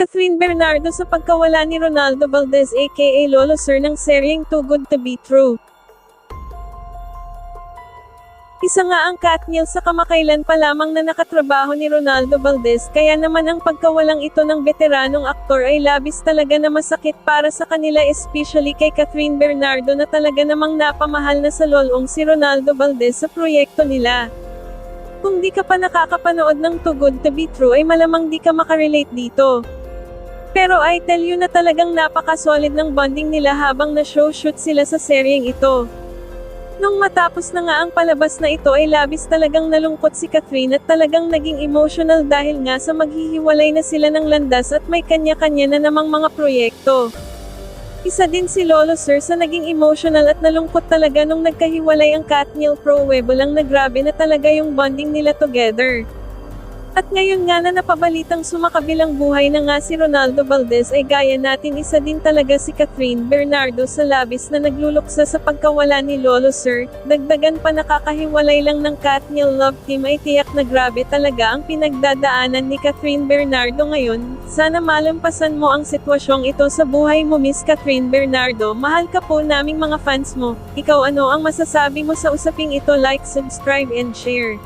Catherine Bernardo sa pagkawala ni Ronaldo Valdez aka Lolo Sir ng seryeng Too Good to Be True. Isa nga ang Katniel sa kamakailan pa lamang na nakatrabaho ni Ronaldo Valdez, kaya naman ang pagkawalang ito ng veteranong aktor ay labis talaga na masakit para sa kanila, especially kay Catherine Bernardo na talaga namang napamahal na sa lolong si Ronaldo Valdez sa proyekto nila. Kung di ka pa nakakapanood ng Too Good to Be True ay malamang di ka makarelate dito. Pero I tell you na talagang napaka-solid ng bonding nila habang na-shoot sila sa seryeng ito. Nung matapos na nga ang palabas na ito ay labis talagang nalungkot si Catherine at talagang naging emotional dahil nga sa maghihiwalay na sila ng landas at may kanya-kanya na namang mga proyekto. Isa din si Lolo Sir sa naging emotional at nalungkot talaga nung nagkahiwalay ang Katniel Pruitt lang na grabe na talaga yung bonding nila together. At ngayon nga na napabalitang sumakabilang buhay na nga si Ronaldo Valdez ay gaya natin, isa din talaga si Catherine Bernardo sa labis na nagluluksa sa pagkawala ni Lolo Sir. Dagdagan pa nakakahiwalay lang ng Katniel love team ay tiyak na grabe talaga ang pinagdadaanan ni Catherine Bernardo ngayon. Sana malampasan mo ang sitwasyong ito sa buhay mo, Miss Catherine Bernardo. Mahal ka po naming mga fans mo. Ikaw, ano ang masasabi mo sa usaping ito? Like, subscribe and share.